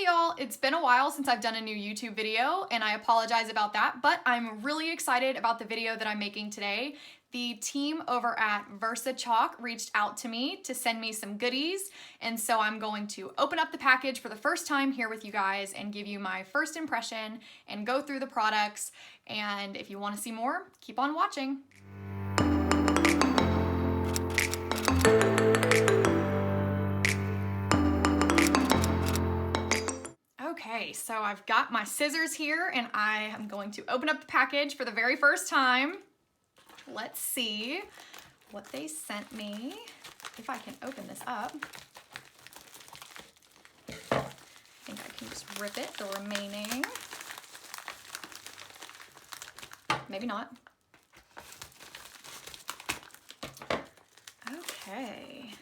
Hey y'all, it's been a while since I've done a new YouTube video and I apologize about that, but I'm really excited about the video that I'm making today. The team over at VersaChalk reached out to me to send me some goodies, and so I'm going to open up the package for the first time here with you guys and give you my first impression and go through the products. And if you want to see more, keep on watching. Okay, so I've got my scissors here and I am going to open up the package for the very first time. Let's see what they sent me, if I can open this up. I think I can just rip it, the remaining. Maybe not. Okay.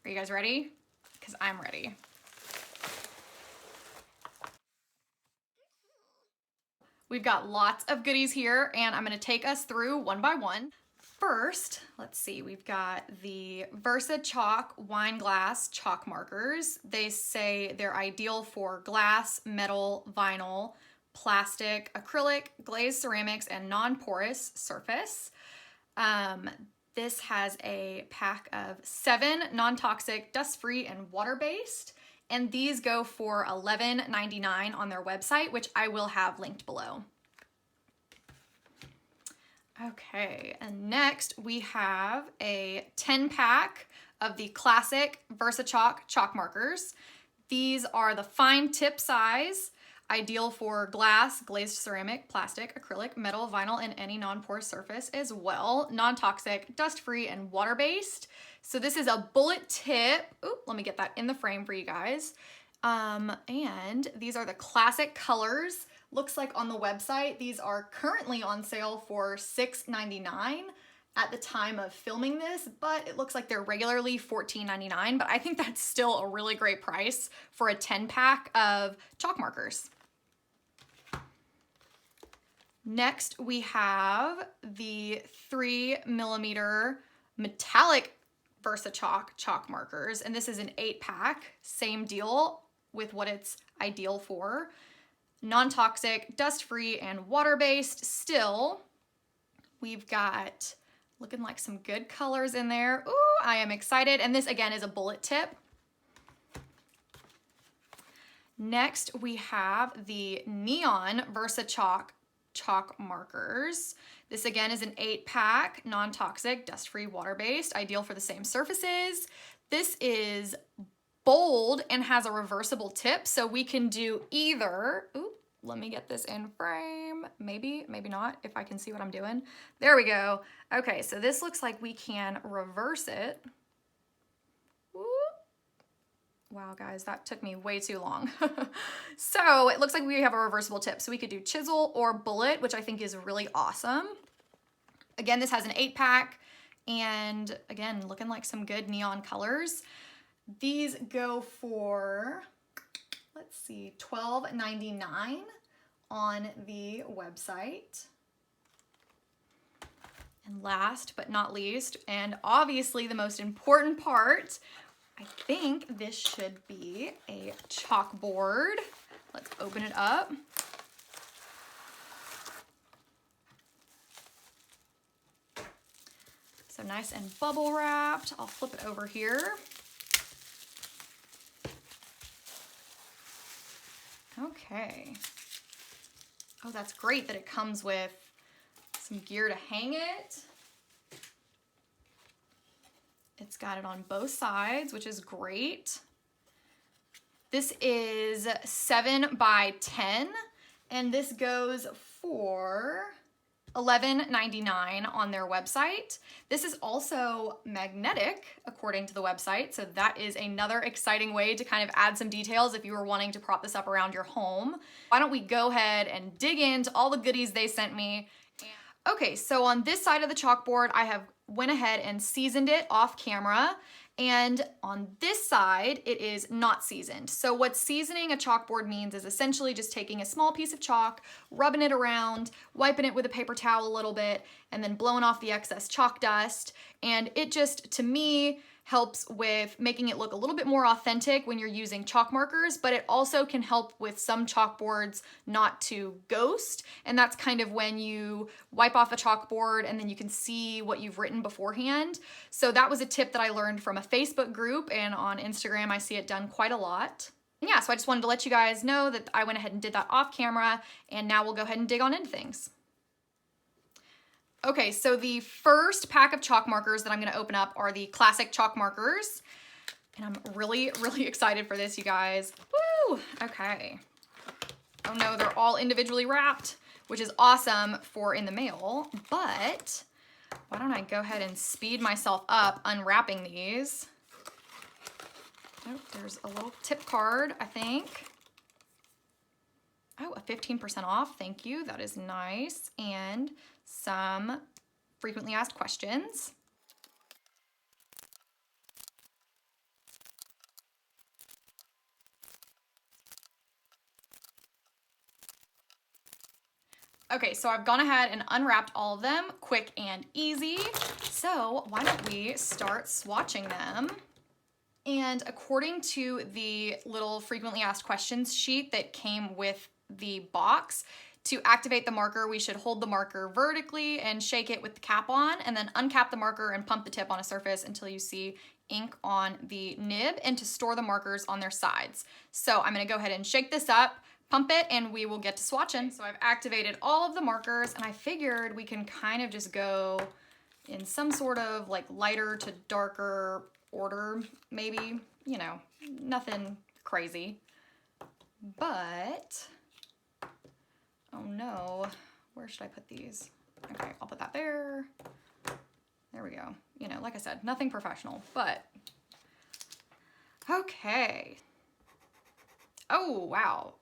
Are you guys ready? Because I'm ready. We've got lots of goodies here and I'm gonna take us through one by one. First, let's see, we've got the VersaChalk wine glass chalk markers. They say they're ideal for glass, metal, vinyl, plastic, acrylic, glazed ceramics, and non-porous surface. This has a pack of 7 non-toxic, dust-free, and water-based. And these go for $11.99 on their website, which I will have linked below. Okay, and next we have a 10-pack of the classic VersaChalk chalk markers. These are the fine tip size, ideal for glass, glazed ceramic, plastic, acrylic, metal, vinyl, and any non-porous surface as well. Non-toxic, dust-free, and water-based. So this is a bullet tip. Ooh, let me get that in the frame for you guys. And these are the classic colors. Looks like on the website, these are currently on sale for $6.99 at the time of filming this, but it looks like they're regularly $14.99, but I think that's still a really great price for a 10-pack of chalk markers. Next, we have the 3mm metallic VersaChalk chalk markers, and this is an 8-pack, same deal with what it's ideal for. Non-toxic, dust-free, and water-based still. We've got looking like some good colors in there. Ooh, I am excited, and this again is a bullet tip. Next, we have the neon VersaChalk chalk markers. This again is an 8-pack, non-toxic, dust-free, water-based, ideal for the same surfaces. This is bold and has a reversible tip, so we can do either, ooh, let me get this in frame, maybe not, if I can see what I'm doing. There we go. Okay, so this looks like we can reverse it. Ooh. Wow, guys, that took me way too long. So it looks like we have a reversible tip. So we could do chisel or bullet, which I think is really awesome. Again, this has an 8-pack and again, looking like some good neon colors. These go for, let's see, $12.99 on the website. And last but not least, and obviously the most important part, I think this should be a chalkboard. Let's open it up. So nice and bubble wrapped. I'll flip it over here. Okay. Oh, that's great that it comes with some gear to hang it. It's got it on both sides, which is great. This is 7 by 10, and this goes for $11.99 on their website. This is also magnetic, according to the website, so that is another exciting way to kind of add some details if you were wanting to prop this up around your home. Why don't we go ahead and dig into all the goodies they sent me. Okay, so on this side of the chalkboard, I have went ahead and seasoned it off camera, and on this side, it is not seasoned. So what seasoning a chalkboard means is essentially just taking a small piece of chalk, rubbing it around, wiping it with a paper towel a little bit, and then blowing off the excess chalk dust. And it just, to me, helps with making it look a little bit more authentic when you're using chalk markers, but it also can help with some chalkboards not to ghost. And that's kind of when you wipe off a chalkboard and then you can see what you've written beforehand. So that was a tip that I learned from a Facebook group, and on Instagram I see it done quite a lot. And yeah, so I just wanted to let you guys know that I went ahead and did that off camera, and now we'll go ahead and dig on into things. Okay, so the first pack of chalk markers that I'm gonna open up are the classic chalk markers. And I'm really, really excited for this, you guys. Woo! Okay. Oh no, they're all individually wrapped, which is awesome for in the mail, but why don't I go ahead and speed myself up unwrapping these. Oh, there's a little tip card, I think. Oh, a 15% off, thank you, that is nice. And some frequently asked questions. Okay, so I've gone ahead and unwrapped all of them, quick and easy. So why don't we start swatching them? And according to the little frequently asked questions sheet that came with the box, to activate the marker, we should hold the marker vertically and shake it with the cap on, and then uncap the marker and pump the tip on a surface until you see ink on the nib, and to store the markers on their sides. So I'm gonna go ahead and shake this up, pump it, and we will get to swatching. So I've activated all of the markers, and I figured we can kind of just go in some sort of like lighter to darker order, maybe, you know, nothing crazy. But oh no, where should I put these? Okay, I'll put that there. There we go. You know, like I said, nothing professional, but okay. Oh, wow.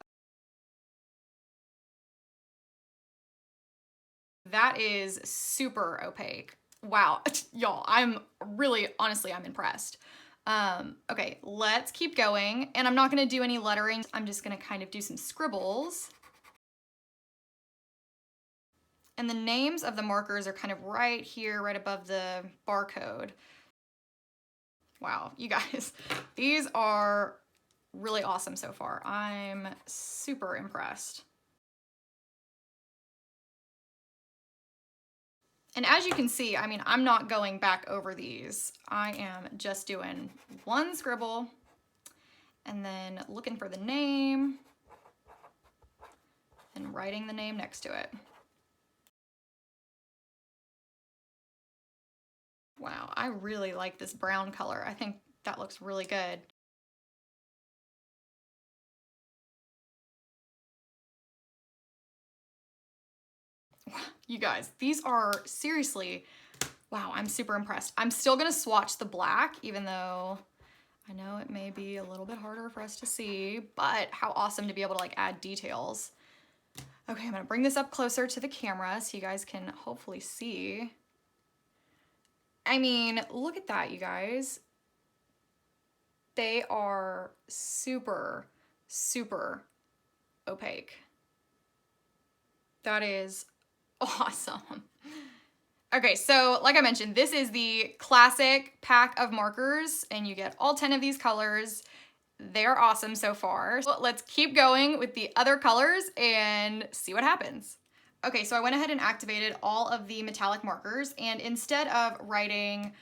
That is super opaque. Wow, y'all, I'm really, honestly, I'm impressed. Okay, let's keep going. And I'm not gonna do any lettering. I'm just gonna kind of do some scribbles. And the names of the markers are kind of right here, right above the barcode. Wow, you guys, these are really awesome so far. I'm super impressed. And as you can see, I mean, I'm not going back over these. I am just doing one scribble and then looking for the name and writing the name next to it. Wow, I really like this brown color. I think that looks really good. You guys, these are seriously, wow, I'm super impressed. I'm still gonna swatch the black, even though I know it may be a little bit harder for us to see, but how awesome to be able to like add details. Okay, I'm gonna bring this up closer to the camera so you guys can hopefully see. I mean, look at that, you guys. They are super, super opaque. That is awesome. Okay, so like I mentioned, this is the classic pack of markers, and you get all 10 of these colors. They're awesome so far. So let's keep going with the other colors and see what happens. Okay, so I went ahead and activated all of the metallic markers, and instead of writing,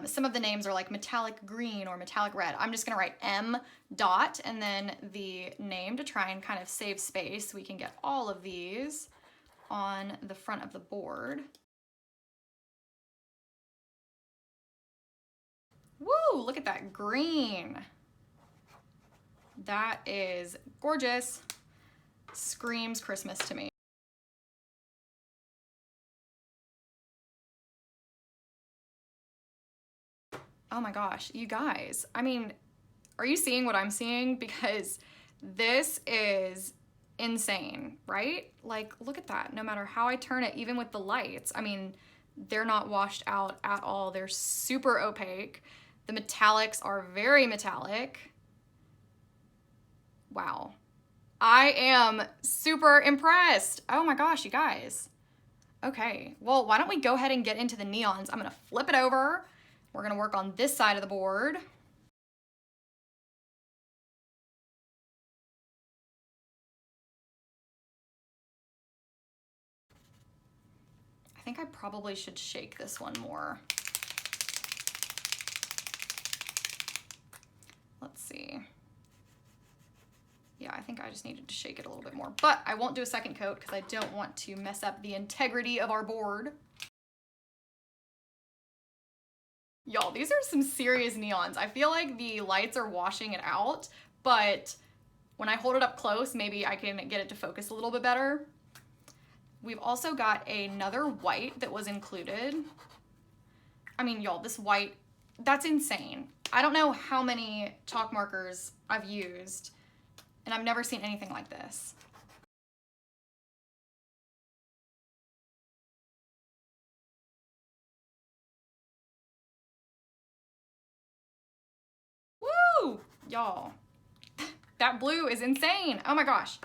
some of the names are like metallic green or metallic red, I'm just gonna write M dot and then the name to try and kind of save space. We can get all of these on the front of the board. Woo, look at that green. That is gorgeous. Screams Christmas to me. Oh my gosh, you guys. I mean, are you seeing what I'm seeing? Because this is insane, right? Like, look at that. No matter how I turn it, even with the lights, I mean, they're not washed out at all. They're super opaque. The metallics are very metallic. Wow. I am super impressed. Oh my gosh, you guys. Okay, well, why don't we go ahead and get into the neons? I'm gonna flip it over We're gonna work on this side of the board. I think I probably should shake this one more. Let's see. Yeah, I think I just needed to shake it a little bit more, but I won't do a second coat because I don't want to mess up the integrity of our board. Y'all, these are some serious neons. I feel like the lights are washing it out, but when I hold it up close, maybe I can get it to focus a little bit better. We've also got another white that was included. I mean, y'all, this white, that's insane. I don't know how many chalk markers I've used, and I've never seen anything like this. Woo! Y'all, that blue is insane. Oh my gosh.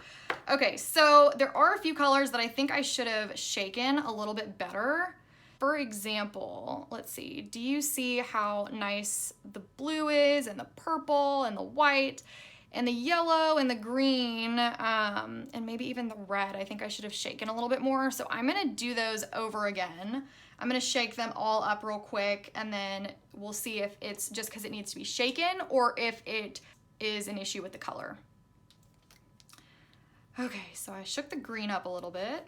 Okay, so there are a few colors that I think I should have shaken a little bit better. For example, let's see, do you see how nice the blue is, and the purple and the white and the yellow and the green, and maybe even the red? I think I should have shaken a little bit more. So I'm gonna do those over again. I'm gonna shake them all up real quick, and then we'll see if it's just because it needs to be shaken or if it is an issue with the color. Okay, so I shook the green up a little bit.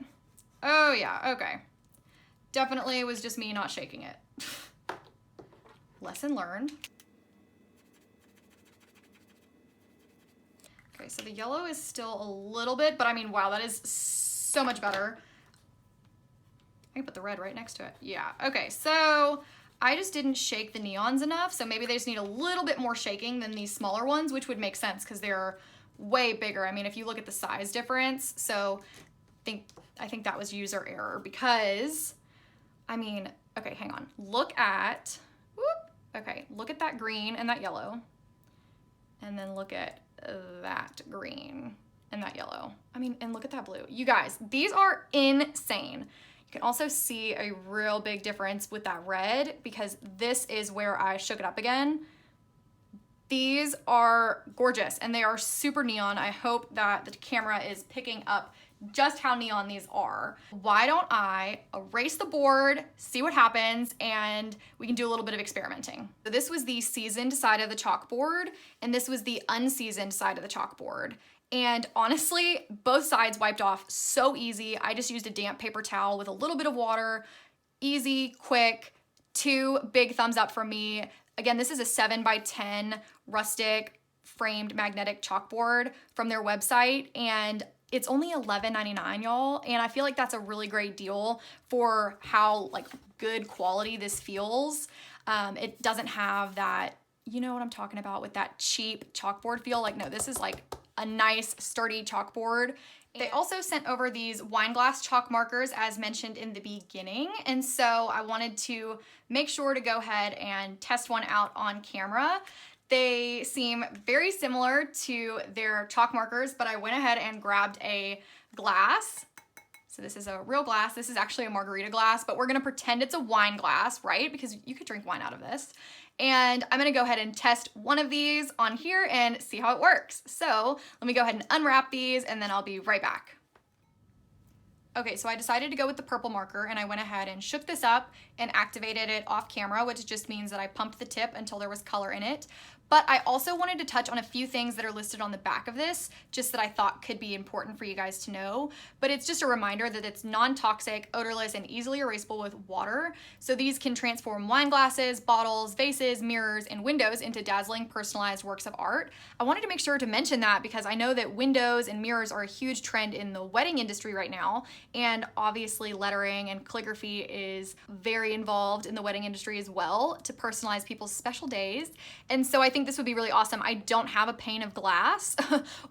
Oh yeah, okay. Definitely was just me not shaking it. Lesson learned. Okay, so the yellow is still a little bit, but I mean, wow, that is so much better. I can put the red right next to it. Yeah, okay, so I just didn't shake the neons enough, so maybe they just need a little bit more shaking than these smaller ones, which would make sense because they're way bigger. I mean, if you look at the size difference, so I think that was user error because, I mean, okay, hang on. Look at, okay, look at that green and that yellow, and then look at that green and that yellow. I mean, and look at that blue. You guys, these are insane. You can also see a real big difference with that red because this is where I shook it up again. These are gorgeous and they are super neon. I hope that the camera is picking up just how neon these are. Why don't I erase the board, see what happens, and we can do a little bit of experimenting. So this was the seasoned side of the chalkboard, and this was the unseasoned side of the chalkboard. And honestly, both sides wiped off so easy. I just used a damp paper towel with a little bit of water. Easy, quick, 2 big thumbs up from me. Again, this is a 7x10 rustic framed magnetic chalkboard from their website, and it's only $11.99, y'all, and I feel like that's a really great deal for how like good quality this feels. It doesn't have that, you know what I'm talking about, with that cheap chalkboard feel. Like, no, this is like a nice sturdy chalkboard. They also sent over these wine glass chalk markers as mentioned in the beginning, and so I wanted to make sure to go ahead and test one out on camera. They seem very similar to their chalk markers, but I went ahead and grabbed a glass. So this is a real glass. This is actually a margarita glass, but we're gonna pretend it's a wine glass, right? Because you could drink wine out of this. And I'm gonna go ahead and test one of these on here and see how it works. So let me go ahead and unwrap these and then I'll be right back. Okay, so I decided to go with the purple marker and I went ahead and shook this up and activated it off camera, which just means that I pumped the tip until there was color in it. But I also wanted to touch on a few things that are listed on the back of this, just that I thought could be important for you guys to know. But it's just a reminder that it's non-toxic, odorless, and easily erasable with water. So these can transform wine glasses, bottles, vases, mirrors, and windows into dazzling personalized works of art. I wanted to make sure to mention that because I know that windows and mirrors are a huge trend in the wedding industry right now. And obviously lettering and calligraphy is very involved in the wedding industry as well to personalize people's special days. And so I think this would be really awesome. I don't have a pane of glass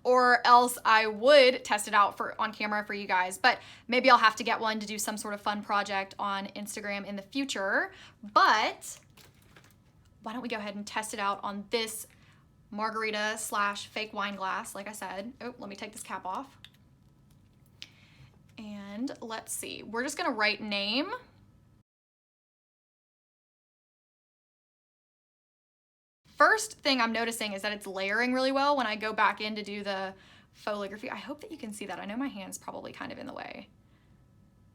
or else I would test it out on camera for you guys, but maybe I'll have to get one to do some sort of fun project on Instagram in the future. But why don't we go ahead and test it out on this margarita / fake wine glass, like I said. Oh, let me take this cap off. And let's see, we're just gonna write name. first thing I'm noticing is that it's layering really well when I go back in to do the foligraphy. I hope that you can see that. I know my hand's probably kind of in the way.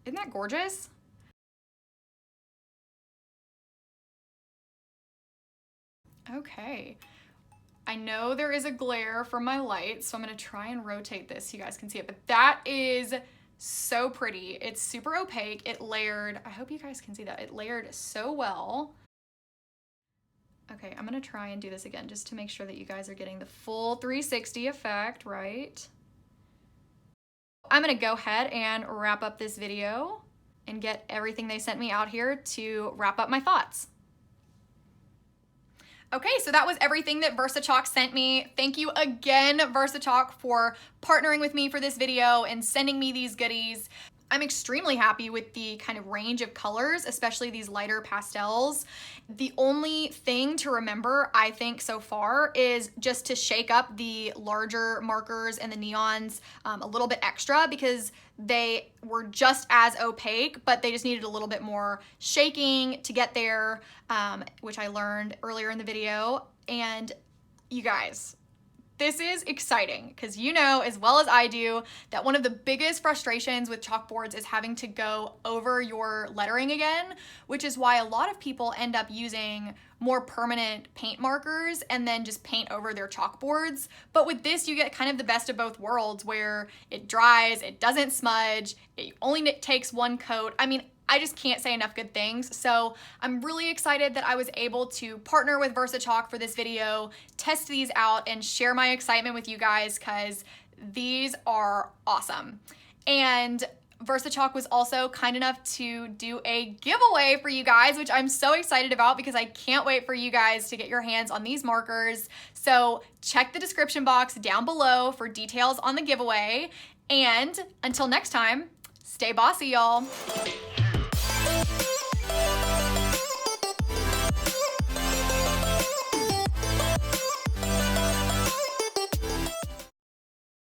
Isn't that gorgeous? Okay. I know there is a glare from my light, so I'm gonna try and rotate this so you guys can see it, but that is so pretty. It's super opaque. It layered, I hope you guys can see that. It layered so well. Okay, I'm gonna try and do this again just to make sure that you guys are getting the full 360 effect, right? I'm gonna go ahead and wrap up this video and get everything they sent me out here to wrap up my thoughts. Okay, so that was everything that VersaChalk sent me. Thank you again, VersaChalk, for partnering with me for this video and sending me these goodies. I'm extremely happy with the kind of range of colors, especially these lighter pastels. The only thing to remember, I think, so far is just to shake up the larger markers and the neons a little bit extra, because they were just as opaque, but they just needed a little bit more shaking to get there, which I learned earlier in the video. And you guys, this is exciting because you know as well as I do that one of the biggest frustrations with chalkboards is having to go over your lettering again, which is why a lot of people end up using more permanent paint markers and then just paint over their chalkboards. But with this, you get kind of the best of both worlds where it dries, it doesn't smudge, it only takes one coat. I mean, I just can't say enough good things. So I'm really excited that I was able to partner with VersaChalk for this video, test these out, and share my excitement with you guys because these are awesome. And VersaChalk was also kind enough to do a giveaway for you guys, which I'm so excited about because I can't wait for you guys to get your hands on these markers. So check the description box down below for details on the giveaway. And until next time, stay bossy, y'all.